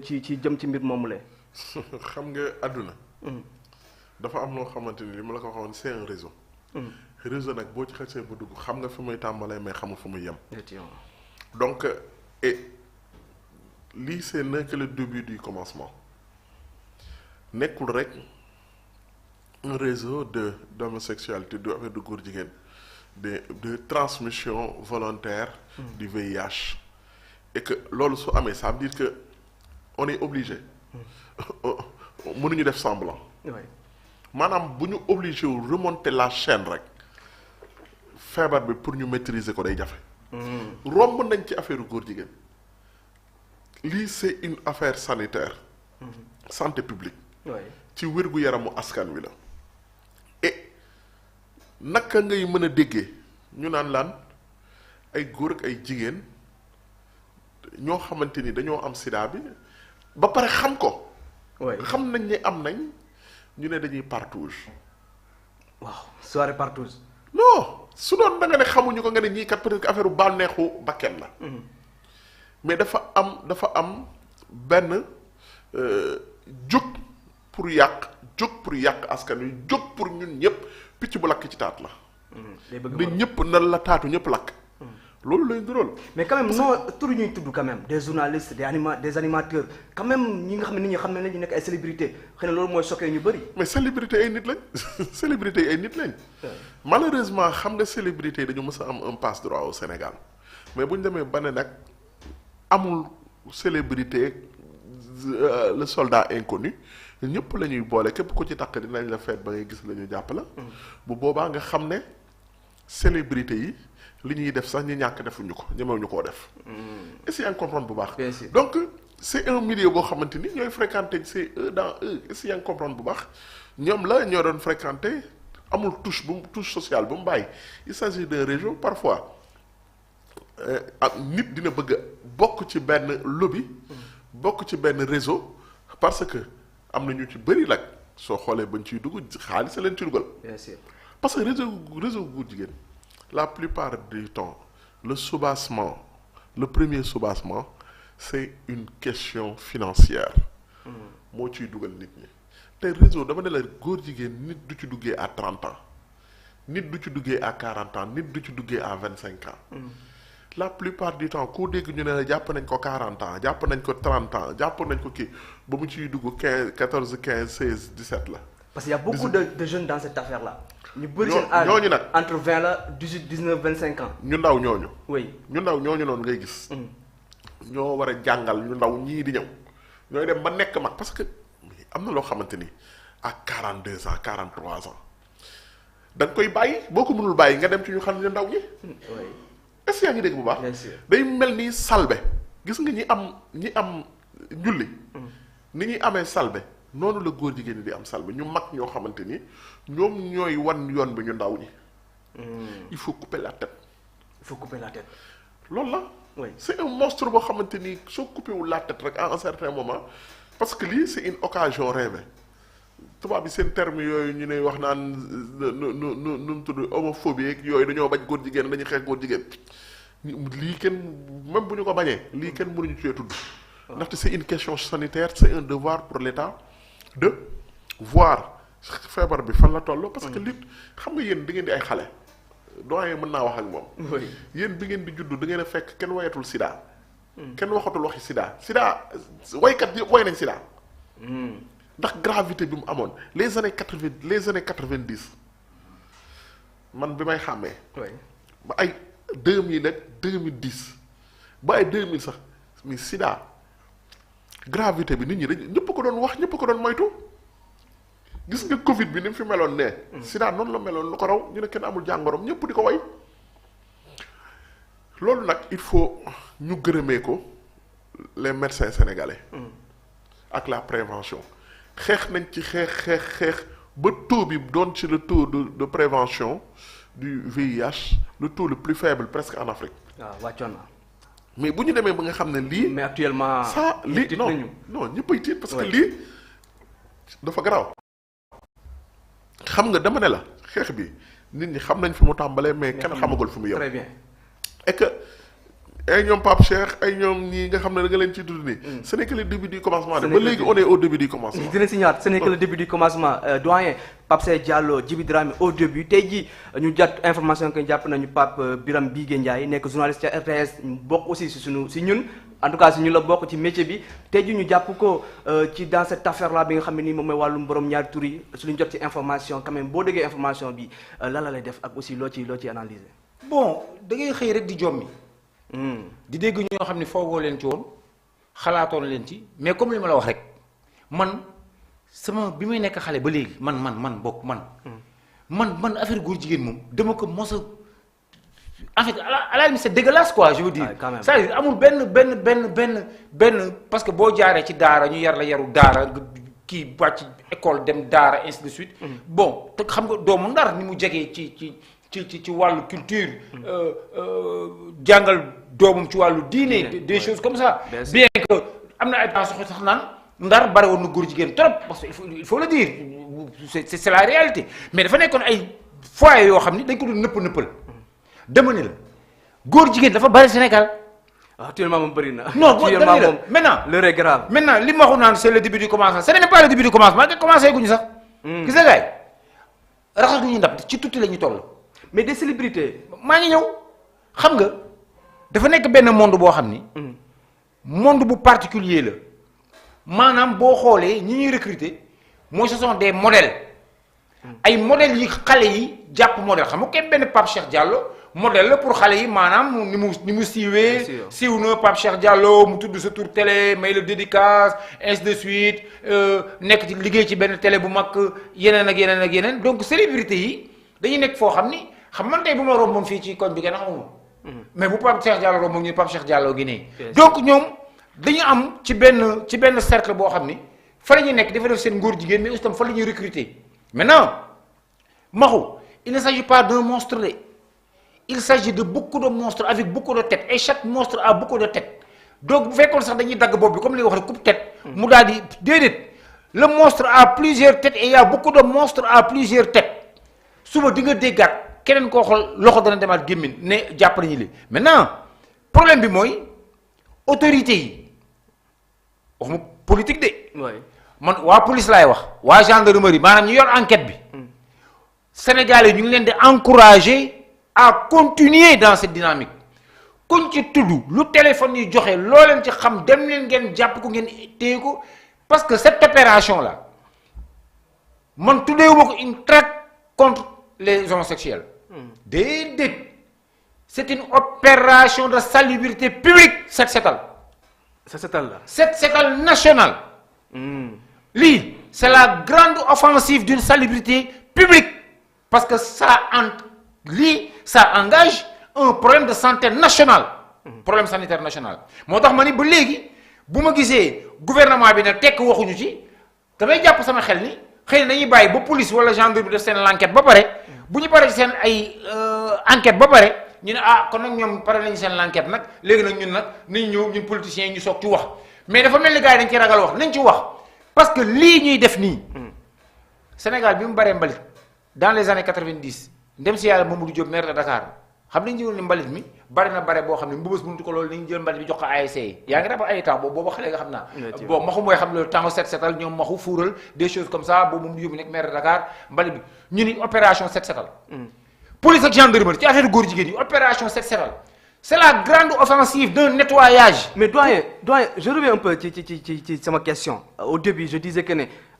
ci jëm ci mbir moomu la. xam nga àdduna. dafa am loo xamante ni li ma la ko waxoon c'est un réseau. réseau nag boo ci xasee ba dugg xam nga fi muy tàmbalee mais xamul fu muy yem. donc lii c'est que le début du commencement nekkul rek un réseau d'homosexualité de affaire de góor jigéen de transmission volontaire du VIH et que loolu su amee ça veut dire que on est obligé mënuñu def semblant maanaam bu ñu obligé wu remonter la chaîne rek feebar bi pour ñu maîtriser ko day jafe romb nañ ci affaire góor jigéen lii c'est une affaire sanitaire santé publique ci wér-gu-yaramu askan wi la et naka ngay mën a déggee ñu naan laan ay góor ak ay jigéen ñoo xamante ni dañoo am sida bi ba pare xam ko xam nañ ne am nañ ñu ne dañuy partouze waaw soirée partouze non su doon da nga ne xamuñu ko nga ne ñii kat peut-être que affaire bànneexu bakken la mais dafa am benn jóg pour yàq askan wi jóg pour ñun ñëpp picc bu lakk ci taat la ne ñëpp na la taatu ñëpp lakk loolu lay dural mais quand même non tur ñuy tudd quand même des journalistes des animateurs quand même ñi nga xam ne nit ñi xam ne nañu nekk ay célébrités xëy na loolu mooy choqué ñu bëri mais célébrité ay nit lañ célébrité yi ay nit lañ malheureusement xam nga célébrité yi dañu mës a am un passe droit au Sénégal mais bu ñu demee ba ne nag amul célébrité le soldat inconnu ñëpp la ñuy boole képp ku ci takk dinañ la feet ba ngay gis la ñu jàpp la bu boobaa nga xam ne célébrité yi li ñuy def sax ñi ñàkk defuñu ko ñemewuñu koo def est-ce que yaa ngi comprendre bu baax donc c'est un milieu boo xamante ni ñooy fréquenter c'est eux dans eux est-ce que yaa ngi comprendre bu baax ñoom la ñoo doon fréquenter amul touche sociale bu mu bàyyi il s'agit d'un réseau parfois nit dina bëgg a bokk ci benn lobby bokk ci benn réseau parce que am na ñu ci bëri nag soo xoolee bañ ciy dugg xaalis a leen ci dugal parce que réseau góor jigéen la plupart du temps le soubassement le premier soubassement c'est une question financière moo ciy dugal nit ñi te réseau dama ne la góor jigéen nit du ci duggee à 30 ans nit du ci duggee à 40 ans nit du ci duggee à 25 ans la plupart du temps koo dégg ñu ne la jàpp nañ ko 40 ans jàpp nañ ko 30 ans jàpp nañ ko kii ba mu ciy dugg 14 15 16 17 la. parce qu'il y a beaucoup de jeunes dans cette affaire là. ñu bëri seen âge ñooñu nag entre 20 la 18 19 25 ans. ñu ndaw ñooñu. oui ñu ndaw ñooñu noonu ngay gis. ñoo war a jàngal ñu ndaw ñii di ñëw. ñooy dem ba nekk mag parce que am na loo xamante ni à 42 ans 43 ans da nga koy bàyyi boo ko mënul bàyyi nga dem ci ñu xam ne ndaw ñi. est-ce que yaa ngi dégg bu baax. day mel ni salbe gis nga ñi am njulli ni ñuy amee salbe noonu la góor jigéen ñi di am salbe ñu mag ñoo xamante ni ñoom ñooy wan yoon bi ñu ndaw ñi. il faut couper la tête. loolu la. oui c'est un monstre boo xamante ni soo coupé wul la tête rek à un certain moment parce que lii c'est une occasion rêvée tubaab bi seen terme yooyu ñu ne wax naan nu mu tudd homophobie ak yooyu dañoo bañ góor jigéen dañuy xeex góor jigéen lii kenn même bu ñu ko bañee lii kenn mënuñu cee tudd. ndaxte c'est une question sanitaire c'est un devoir pour l'État de voir feebar bi fan la toll. parce que nit xam nga yéen da ngeen di ay xale. doyen mën naa wax ak moom. yéen bi ngeen di juddu da ngeen a fekk kenn wayatul sida. kenn waxatul waxi sida waykat yëpp way nañ sida. ndax gravité bi mu amoon les années 90 man bi may xàmmee. ba ay 2000 ak 2010 ba ay 2000 sax mais sida gravité bi nit ñi dañ ñëpp ko doon wax ñëpp ko doon moytu. gis nga Covid bi ni mu fi meloon ne. sida noonu la meloon lu ko raw ñu ne kenn amul jàngoroom ñëpp di ko way. loolu nag il faut ñu gërëmee ko les médecins sénégalais. ak la prévention. xeex nañ ci xeex ba taux bi doon ci le taux de prévention du VIH le taux le plus faible presque en Afrique. waaw wàccoon na. mais bu ñu demee ba nga xam ne lii. mais actuellement. ça lii non ñëppay tiit parce que lii dafa garaaw. xam nga dama ne la xeex bi nit ñi xam nañ fi mu tàmbalee mais kenn xamagul fi mu yem. très bien. et que ay ñoom Pape Cheikh ay ñoom ñii nga xam ne da nga leen ci tudd nii. ce n'est que le début du commencement de ba léegi on est au début du commencement. dina si ñëwaat ce n'est que le début du commencement doyen Pape Cheikh Diallo Djiby Dramé au début tey jii ñu jot information que jàpp nañu Pape Birame Bigué Ndiaye nekk journaliste ca RTS bokk aussi si ñun en tout cas si ñun la bokk ci métier bi tey jii ñu jàpp ko ci dans cette affaire là bi nga xam ne nii moom mooy wàllum borom ñaari tur yi suñu jot ci information quand même boo déggee information bi lan la lay def ak aussi loo ci analyser. bon da ngay xëy rek di jommi. di dégg ñoo xam ne foogoo leen ci woon xalaatoon leen ci mais comme li ma la wax rek man sama bi may nekk xale ba léegi man bokk man affaire góor jigéen moom dama ko mos a en fait à la limite c'est dégueulasse quoi je veux dire. c'est-à-dire amul benn parce que boo jaaree ci daara ñu yar la yaru daara kii wàcc école dem daara ainsi de suite. bon te xam nga doomu Ndar ni mu jegee ci wàllu culture. jàngal doomam ci wàllu diine. des choses comme ça. bien que am na ay temps sax naan Ndar bare woon na góor jigéen trop parce que il faut le dire c'est la réalité mais dafa nekkoon ay foyer yoo xam ni dañ ko doon nëppal. dama ne la góor jigéen dafa bari Sénégal. actuellement moom bëri na. non actuellement moom maintenant l'heure est grave. maintenant li ma waxu naan c'est le début du commencement ce n'est pas le début du commencement nga commencé guñu sax. gis nga gars yi raxas guñu ndab ci tuuti la ñu toll. mais des célébrités. maa ngi ñëw xam nga dafa nekk benn monde boo xam ni. monde bu particulier la maanaam boo xoolee ñi ñuy recruter mooy ce sont des modèles. ay modèles yi xale yi jàpp modèle xam nga kenn benn Pape Cheikh Diallo modèle la pour xale yi maanaam ni mu siiwee. siiw na Pape Cheikh Diallo mu tudd sa tur télé may la dédicace ainsi de suite nekk ci liggéey ci benn télé bu mag yeneen ak yeneen donc célébrité yi dañuy nekk foo xam ni xam man tey bu ma romboon fii ci koñ bi kenn xamuma mais bu Pape Cheikh Diallo romboon ñu Pape Cheikh Diallo gi nii. donc ñoom dañu am ci benn cercle boo xam ni fa la ñuy nekk dafa def seen ngóor jigéen mais aussi tam fa la ñuy recruter. Maintenant, Mahou, il ne s'agit pas d'un monstre. Il s'agit de beaucoup de monstres avec beaucoup de têtes. Et chaque monstre a beaucoup de têtes. Donc, vous faites comme ça, comme les coupe tête. Moudadi, le monstre a plusieurs têtes et il y a beaucoup de monstres à plusieurs têtes. Souvent, vous avez des gars, quelqu'un qui a des gens, maintenant, problème bi moy autorité yi waxuma politique de. man waa police laay wax waa gendarmerie maanaam ñu yor enquête bi Sénégalais ñu ngi leen di encourager à continuer dans cette dynamique kuñ ci tudd lu téléphone yi joxe loo leen ci xam dem leen ngeen jàpp ko ngeen téye ko parce que cette opération là man tuddeewuma ko une traque contre les homosexuels. Déedéet c'est une opération de salubrité publique set setal. set setal la. set setal national. Lii c'est la grande offensive d'une salubrité publique parce que ça engage un problème de santé national. problème sanitaire national moo tax ma ni ba léegi bu ma gisee gouvernement bi ne tekk waxuñu ci damay jàpp sama xel ni xëy na dañuy bàyyi ba police wala gendarmerie bi def seen l'enquête ba pare bu ñu paree seen ay enquête ba pare ñu ne kon nag ñoom pare nañu seen l'enquête nag léegi nag ñun nag nañ ñëw ñun politiciens yi ñu soog ci wax mais dafa mel ni gars yi dañ ci ragal wax nañ ci wax. parce que lii ñuy def nii Sénégal bi mu baree mbalit dans les années 90 ndem si yàlla Mamadou Diop maire de Dakar xam nañ jëloon ni mbalit mi bari na bare boo xam ne mbëbës mënatu ko loolu nañ jël mbalit bi jox ko ASC yi yaa ngi rappel ay temps boobu xale nga xam naa bon maxu mooy xam loolu temps set setal ñoom maxu fuural des choses comme ça boobu Mamadou Diop nekk maire de Dakar mbalit bi ñu ni opération set setal police ak gendarmerie ci affaire góor jigéen yi opération set setal c'est la grande offensive d'un nettoyage. Mais doyen, je reviens un peu sur ma question. Au début, je disais que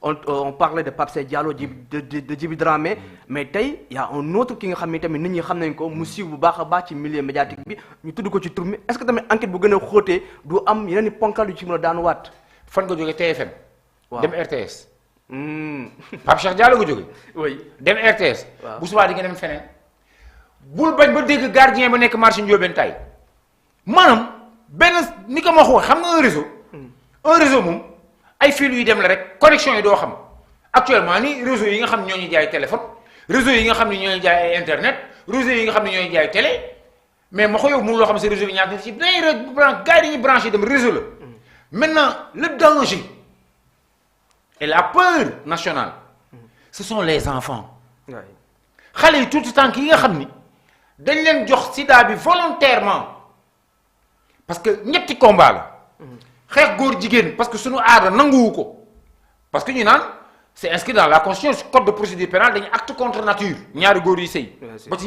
on parlait de Pape Cheikh Diallo, de Djiby Dramé, mais il y a un autre qui xam ne tamit nit ñi xam nañ ko mu siiw bu baax a baax ci milieu médiatique bi ñu tudd ko ci tur mi est-ce que tamit enquête bu gën a xóotee du am yeneen i ponkal yu ci mën a daan waat. fan nga jógee TFM. waaw dem RTS. Pape Cheikh Diallo nga jógee. oui dem RTS. waaw bu subaa di nga dem feneen. bul bañ ba dégg gardien ba nekk marché Ndiobène tay maanaam benn ni ko ma waxoo xam nga un réseau moom ay fil yu dem la rek connexion yi doo xam actuellement ni réseau yi nga xam ne ñoo ñuy jaay téléphone réseau yi nga xam ne ñoo ñuy jaay ay internet réseau yi nga xam ne ñoo ñuy jaay télé mais ma ko yow mënu loo xam si réseau bi ñaata ci day gars yi dañuy branché dem réseau la maintenant le danger et la peur nationale ce sont les enfants xale yi tout tànk yi nga xam ni dañ leen jox sida bi volontairement parce que ñetti combat la xeex góor jigéen parce que suñu aada nanguwu ko parce que ñu naan c'est inscrit dans la constitution code de procédure pénale dañu acte contre nature ñaari góor yi sëy ba ci